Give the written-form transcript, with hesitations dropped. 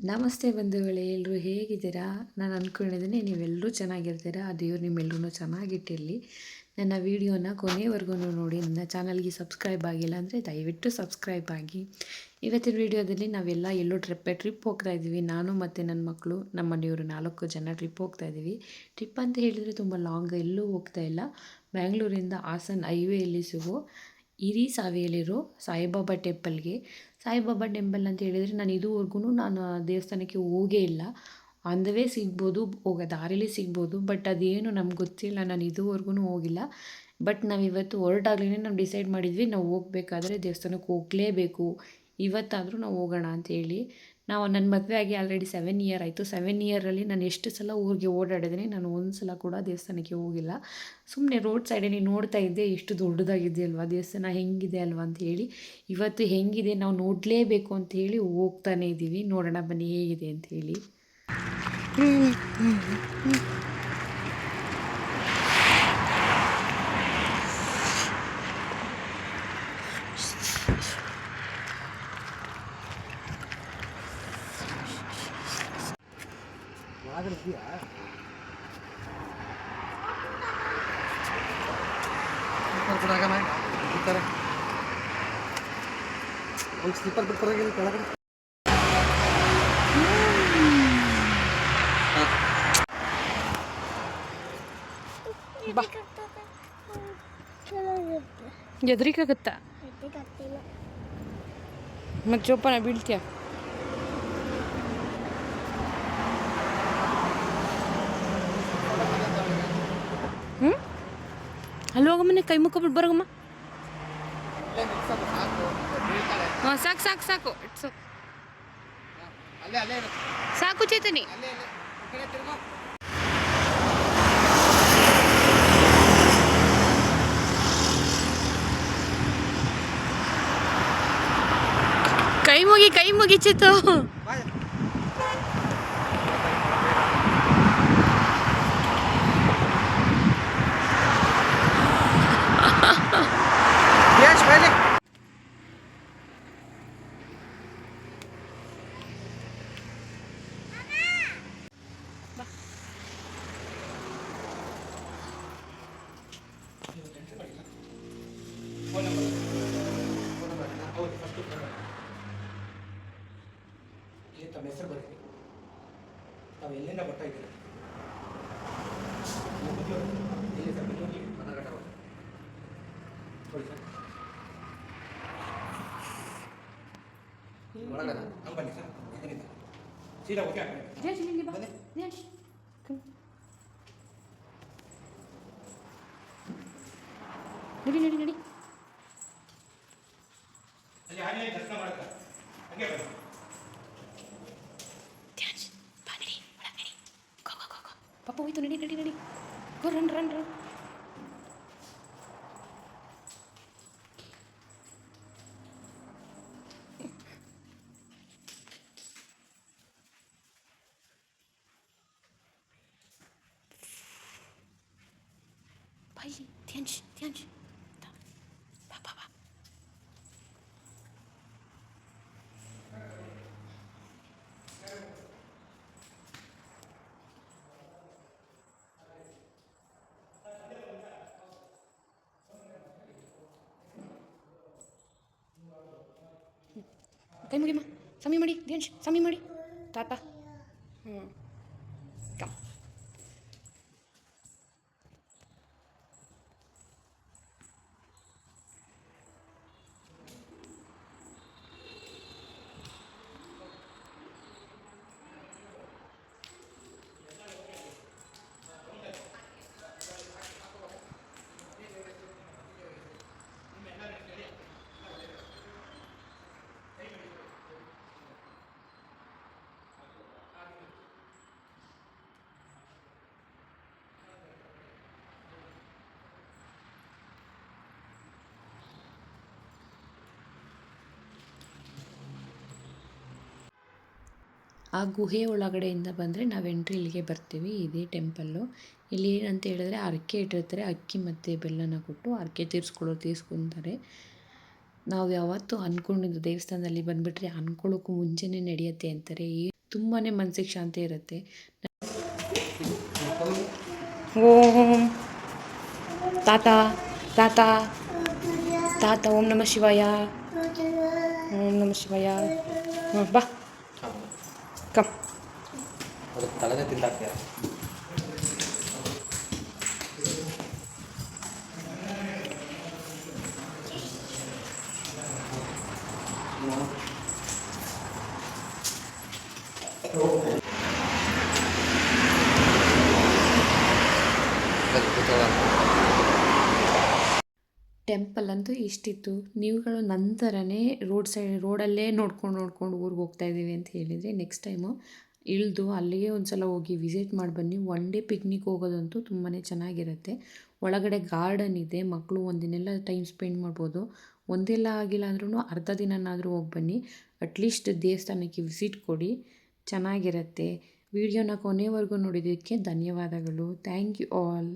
ನಮಸ್ತೆ ಬಂಧುಗಳೇ, ಎಲ್ಲರೂ ಹೇಗಿದ್ದೀರಾ? ನಾನು ಅಂದ್ಕೊಂಡಿದ್ದೀನಿ ನೀವೆಲ್ಲರೂ ಚೆನ್ನಾಗಿರ್ತೀರಾ. ಆ ದೇವ್ರು ನಿಮ್ಮೆಲ್ಲರೂ ಚೆನ್ನಾಗಿಟ್ಟಿರಲಿ. ನನ್ನ ವೀಡಿಯೋನ ಕೊನೆವರೆಗೂ ನೋಡಿ. ನನ್ನ ಚಾನಲ್ಗೆ ಸಬ್ಸ್ಕ್ರೈಬ್ ಆಗಿಲ್ಲ ಅಂದರೆ ದಯವಿಟ್ಟು ಸಬ್ಸ್ಕ್ರೈಬ್ ಆಗಿ. ಇವತ್ತಿನ ವೀಡಿಯೋದಲ್ಲಿ ನಾವೆಲ್ಲ ಎಲ್ಲೋ ಟ್ರಿಪ್ ಹೋಗ್ತಾ ಇದ್ದೀವಿ. ನಾನು ಮತ್ತು ನನ್ನ ಮಕ್ಕಳು, ನಮ್ಮ ಮನೆಯವರು 4 ಜನ ಟ್ರಿಪ್ ಹೋಗ್ತಾ ಇದ್ದೀವಿ. ಟ್ರಿಪ್ ಅಂತ ಹೇಳಿದರೆ ತುಂಬ ಲಾಂಗ್ ಎಲ್ಲೂ ಹೋಗ್ತಾ ಇಲ್ಲ. ಬ್ಯಾಂಗ್ಳೂರಿಂದ ಹಾಸನ ಹೈವೇಯಲ್ಲಿ ಸಿಗೋ ಸಾವೆಯಲ್ಲಿರೋ ಸಾಯಿಬಾಬಾ ಟೆಂಪಲ್ಗೆ. ಸಾಯಿಬಾಬಾ ಟೆಂಪಲ್ ಅಂತ ಹೇಳಿದರೆ ನಾನು ಇದುವರೆಗೂ ನಾನು ಆ ದೇವಸ್ಥಾನಕ್ಕೆ ಹೋಗೇ ಇಲ್ಲ. ಆನ್ ದ ವೇ ಸಿಗ್ಬೋದು, ಹೋಗೋ ದಾರಿಲಿ ಸಿಗ್ಬೋದು, ಬಟ್ ಅದೇನು ನಮ್ಗೆ ಗೊತ್ತಿಲ್ಲ. ನಾನು ಇದುವರೆಗೂ ಹೋಗಿಲ್ಲ. ಬಟ್ ನಾವಿವತ್ತು ಹೊರಟಾಗ್ಲೇ ನಾವು ಡಿಸೈಡ್ ಮಾಡಿದ್ವಿ, ನಾವು ಹೋಗಬೇಕಾದ್ರೆ ದೇವಸ್ಥಾನಕ್ಕೆ ಹೋಗಲೇಬೇಕು, ಇವತ್ತಾದರೂ ನಾವು ಹೋಗೋಣ ಅಂತೇಳಿ. ನನ್ನ ಮದುವೆ ಆಗಿ ಆಲ್ರೆಡಿ 7 ಇಯರ್ ಆಯಿತು. 7 ಇಯರಲ್ಲಿ ನಾನು ಎಷ್ಟು ಸಲ ಊರಿಗೆ ಓಡಾಡಿದ್ದೀನಿ, ನಾನು ಒಂದು ಸಲ ಕೂಡ ದೇವಸ್ಥಾನಕ್ಕೆ ಹೋಗಿಲ್ಲ. ಸುಮ್ಮನೆ ರೋಡ್ ಸೈಡಲ್ಲಿ ನೋಡ್ತಾ ಇದ್ದೆ, ಎಷ್ಟು ದೊಡ್ಡದಾಗಿದೆ ಅಲ್ವಾ ದೇವಸ್ಥಾನ, ಹೆಂಗಿದೆ ಅಲ್ವಾ ಅಂತ ಹೇಳಿ. ಇವತ್ತು ಹೆಂಗಿದೆ ನಾವು ನೋಡಲೇಬೇಕು ಅಂತ ಹೇಳಿ ಹೋಗ್ತಾನೆ ಇದ್ದೀವಿ. ನೋಡೋಣ ಬನ್ನಿ ಹೇಗಿದೆ ಅಂತ ಹೇಳಿ. ಸ್ಲಿಪ್ಪರ್ ಬಿಡ್ತಾರೆ ಕೆಳಗಡೆ. ಎದ್ರಿಕಾಗತ್ತಾ ಮತ್ತು ಜೋಪಾನ ಬೀಳ್ತೀಯ. ಅಲ್ಲಿ ಹೋಗಮ್ಮನೆ, ಕೈ ಮುಕ್ಕೊಬಿಟ್ಟು ಬರೋಗಮ್ಮ. ಹಾಂ, ಸಾಕು ಸಾಕು ಸಾಕು ಇಟ್ಸು, ಸಾಕು ಚೇತನಿ. ಕೈ ಮುಗಿ ಚೇತು. ತಮ್ಮ ಹೆಸರು ಬರೀ, ತಾವು ಎಲ್ಲಿಂದ ಬರ್ತಾ ಇದ್ದೀರಿ? ಎಲ್ಲಿ ಸರ್? ಬೆಂಗಳೂರಿಗೆ ಮನಗಂಡ ನೋಡಿ ಸರ್, ಒಳಗದ ಹಂಗೆ ಬನ್ನಿ ಸರ್. ಇದರಿಂದ ಸೀದಾ ಓಕೆ ಬನ್ನಿ. ನಡಿ ನಡಿ ನಡಿ. ಅಲ್ಲಿ ಆನೆಯ ದರ್ಶನ ಮಾಡ್ತಾರೆ, ಹಂಗೆ ಬನ್ನಿ. ಪಾಪ ಹೋಯ್ತು, ನಡಿ ನಡಿ ನಡಿ, ಗೋ ರನ್ ರನ್ ರನ್. ಬಾಯಿ ಧ್ಯಾನ್ಶ್ ಧ್ಯಾನ್ಶ್ ಬಾ ಬಾ ಬಾ. ಕೈ ಮುಗಿಮ್ಮ, ಸಮಿ ಮಾಡಿ ಧ್ಯಾನ್ಶ್, ಸಮಿ ಮಾಡಿ ತಾತ. ಕಮ್. ಆ ಗುಹೆ ಒಳಗಡೆಯಿಂದ ಬಂದರೆ ನಾವು ಎಂಟ್ರಿ ಇಲ್ಲಿಗೆ ಬರ್ತೀವಿ. ಇದೇ ಟೆಂಪಲ್ಲು. ಇಲ್ಲಿ ಏನಂತ ಹೇಳಿದ್ರೆ ಹರಕೆ ಇಟ್ಟಿರ್ತಾರೆ, ಅಕ್ಕಿ ಮತ್ತು ಬೆಲ್ಲನ ಕೊಟ್ಟು ಹರಕೆ ತೀರಿಸ್ಕೊಂತಾರೆ. ನಾವು ಯಾವತ್ತೂ ಅಂದ್ಕೊಂಡಿದ್ದು ದೇವಸ್ಥಾನದಲ್ಲಿ ಬಂದುಬಿಟ್ರೆ ಅಂದ್ಕೊಳ್ಳೋಕ್ಕೂ ಮುಂಚೆನೇ ನಡೆಯುತ್ತೆ ಅಂತಾರೆ. ತುಂಬಾ ಮನಸ್ಸಿಗೆ ಶಾಂತಿ ಇರುತ್ತೆ. ಓಂ ತಾತ ತಾತ ತಾತ ಓಂ ನಮಃ ಶಿವಾಯ, ಓಂ ನಮಃ ಶಿವಾಯ. ಬಾ ಕಮ್. ಅದಕ್ಕೆ ತಲೆನೇ ತಿಂದಾಕ್ತೀಯ. ಟೆಂಪಲ್ ಅಂತೂ ಇಷ್ಟಿತ್ತು. ನೀವುಗಳು ನಂತರನೇ ರೋಡಲ್ಲೇ ನೋಡ್ಕೊಂಡು ಊರಿಗೆ ಹೋಗ್ತಾ ಇದ್ದೀವಿ ಅಂತ ಹೇಳಿದರೆ ನೆಕ್ಸ್ಟ್ ಟೈಮು ಇಳಿದು ಅಲ್ಲಿಗೆ ಒಂದು ಸಲ ಹೋಗಿ ವಿಸಿಟ್ ಮಾಡಿ ಬನ್ನಿ. ಒನ್ ಡೇ ಪಿಕ್ನಿಕ್ ಹೋಗೋದಂತೂ ತುಂಬಾ ಚೆನ್ನಾಗಿರುತ್ತೆ. ಒಳಗಡೆ ಗಾರ್ಡನ್ ಇದೆ, ಮಕ್ಕಳು ಒಂದಿನೆಲ್ಲ ಟೈಮ್ ಸ್ಪೆಂಡ್ ಮಾಡ್ಬೋದು. ಒಂದೆಲ್ಲ ಆಗಿಲ್ಲ ಅಂದ್ರೂ ಅರ್ಧ ದಿನನಾದರೂ ಹೋಗಿ ಬನ್ನಿ. ಅಟ್ಲೀಸ್ಟ್ ದೇವಸ್ಥಾನಕ್ಕೆ ವಿಸಿಟ್ ಕೊಡಿ, ಚೆನ್ನಾಗಿರುತ್ತೆ. ವಿಡಿಯೋನ ಕೊನೆವರೆಗೂ ನೋಡಿದ್ದಕ್ಕೆ ಧನ್ಯವಾದಗಳು. Thank you all.